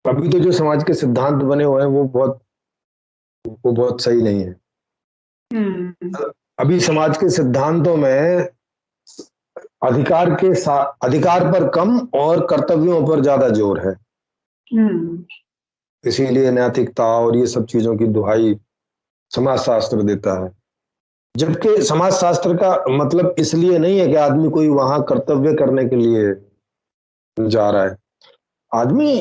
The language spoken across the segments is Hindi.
अभी तो जो समाज के सिद्धांत बने हुए हैं वो बहुत सही नहीं है। हम्म। अभी समाज के सिद्धांतों में अधिकार पर कम और कर्तव्यों पर ज्यादा जोर है। हम्म। इसीलिए नैतिकता और ये सब चीजों की दुहाई समाज शास्त्र देता है। जबकि समाज शास्त्र का मतलब इसलिए नहीं है कि आदमी कोई वहां कर्तव्य करने के लिए जा रहा है। आदमी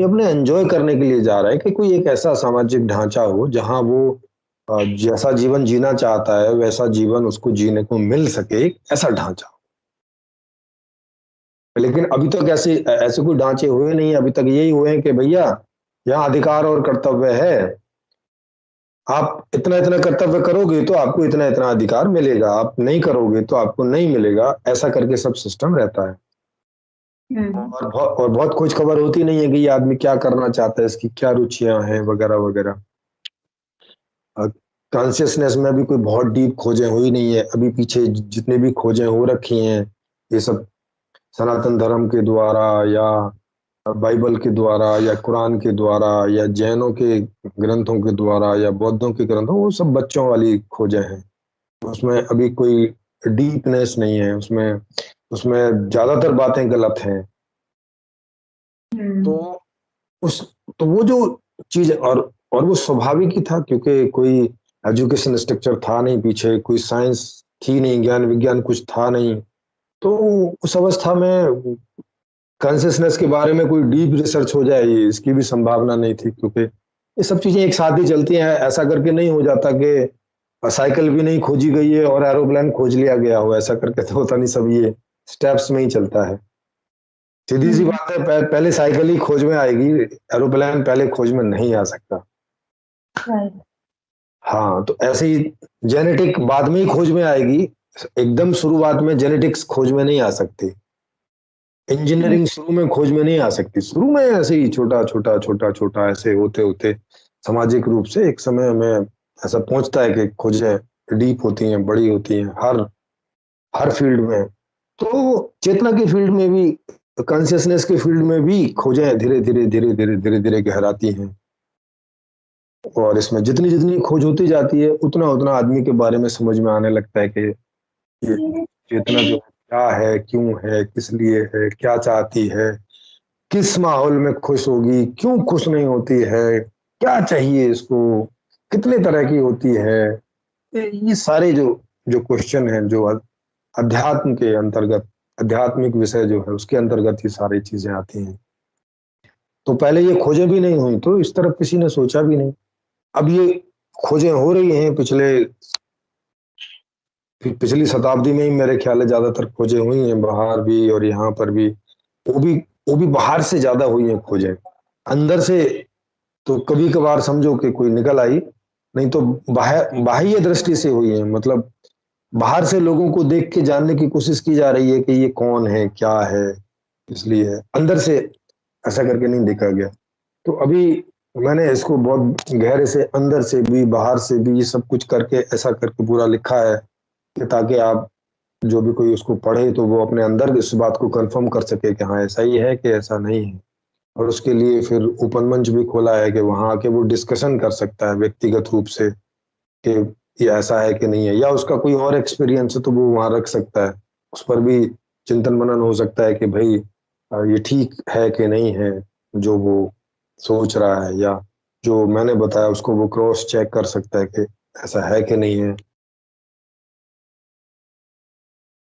अपने एंजॉय करने के लिए जा रहा है कि कोई एक ऐसा सामाजिक ढांचा हो जहां वो जैसा जीवन जीना चाहता है वैसा जीवन उसको जीने को मिल सके, ऐसा ढांचा। लेकिन अभी तक ऐसे ऐसे कोई ढांचे हुए नहीं है। अभी तक यही हुए हैं कि भैया यहाँ अधिकार और कर्तव्य है, आप इतना इतना कर्तव्य करोगे तो आपको इतना इतना अधिकार मिलेगा, आप नहीं करोगे तो आपको नहीं मिलेगा, ऐसा करके सब सिस्टम रहता है। हम्म। और बहुत खोज खबर होती नहीं है कि ये आदमी क्या करना चाहता है, इसकी क्या रुचियां हैं वगैरह वगैरह। कॉन्शियसनेस में अभी कोई बहुत डीप खोजें हुई नहीं है। अभी पीछे जितने भी खोजें हो रखी हैं ये सब सनातन धर्म के द्वारा या बाइबल के द्वारा या कुरान के द्वारा या जैनों के ग्रंथों के द्वारा या बौद्धों के ग्रंथों, वो सब बच्चों वाली खोजें हैं। उसमें अभी कोई डीपनेस नहीं है उसमें। उसमें ज्यादातर बातें गलत हैं। तो हम्म। उस तो वो जो चीज, और वो स्वाभाविक ही था क्योंकि कोई एजुकेशन स्ट्रक्चर था नहीं, पीछे कोई साइंस थी नहीं, ज्ञान विज्ञान कुछ था नहीं। तो उस अवस्था में कॉन्शियसनेस के बारे में कोई डीप रिसर्च हो जाए इसकी भी संभावना नहीं थी, क्योंकि ये सब चीजें एक साथ ही चलती हैं। ऐसा करके नहीं हो जाता कि साइकिल भी नहीं खोजी गई है और एरोप्लेन खोज लिया गया हो, ऐसा करके तो होता नहीं। सब ये स्टेप्स में ही चलता है। सीधी सी हम्म। बात है, पहले साइकिल ही खोज में आएगी, एरोप्लेन पहले खोज में नहीं आ सकता। राइट। हाँ, तो ऐसे ही जेनेटिक बाद में ही खोज में आएगी। एकदम शुरुआत में जेनेटिक्स खोज में नहीं आ सकती। हम्म। इंजीनियरिंग शुरू में खोज में नहीं आ सकती। शुरू में ऐसे ही छोटा छोटा छोटा छोटा ऐसे होते होते सामाजिक रूप से एक समय में ऐसा पहुंचता है कि खोजें डीप होती हैं, बड़ी होती हैं हर हर फील्ड में। तो चेतना की फील्ड में भी, कॉन्शियसनेस के फील्ड में भी खोजें धीरे धीरे धीरे धीरे धीरे धीरे गहराती हैं। और इसमें जितनी जितनी खोज होती जाती है उतना उतना आदमी के बारे में समझ में आने लगता है कि ये चेतना जो क्या है, क्यों है, किस लिए है, क्या चाहती है, किस माहौल में खुश होगी, क्यों खुश नहीं होती है, क्या चाहिए इसको, कितने तरह की होती है। ये सारे जो जो क्वेश्चन हैं, जो अध्यात्म के अंतर्गत, आध्यात्मिक विषय जो है उसके अंतर्गत ये सारी चीजें आती हैं। तो पहले ये खोजें भी नहीं हुई तो इस तरफ किसी ने सोचा भी नहीं। अब ये खोजें हो रही हैं पिछली शताब्दी में ही मेरे ख्याल है ज्यादातर खोजें हुई हैं, बाहर भी और यहाँ पर भी। वो भी वो भी बाहर से ज्यादा हुई हैं खोजें। अंदर से तो कभी कभार समझो कि कोई निकल आई, नहीं तो बाह्य दृष्टि से हुई है। मतलब बाहर से लोगों को देख के जानने की कोशिश की जा रही है कि ये कौन है, क्या है, इसलिए अंदर से ऐसा करके नहीं देखा गया। तो अभी मैंने इसको बहुत गहरे से अंदर से भी बाहर से भी ये सब कुछ करके ऐसा करके पूरा लिखा है कि ताकि आप जो भी कोई उसको पढ़े तो वो अपने अंदर इस बात को कंफर्म कर सके कि हाँ ऐसा ही है कि ऐसा नहीं है। और उसके लिए फिर ओपन मंच भी खोला है कि वहां आके वो डिस्कशन कर सकता है व्यक्तिगत रूप से कि ये ऐसा है कि नहीं है, या उसका कोई और एक्सपीरियंस है तो वो वहां रख सकता है। उस पर भी चिंतन मनन हो सकता है कि भाई ये ठीक है कि नहीं है जो वो सोच रहा है, या जो मैंने बताया उसको वो क्रॉस चेक कर सकता है कि ऐसा है कि नहीं है।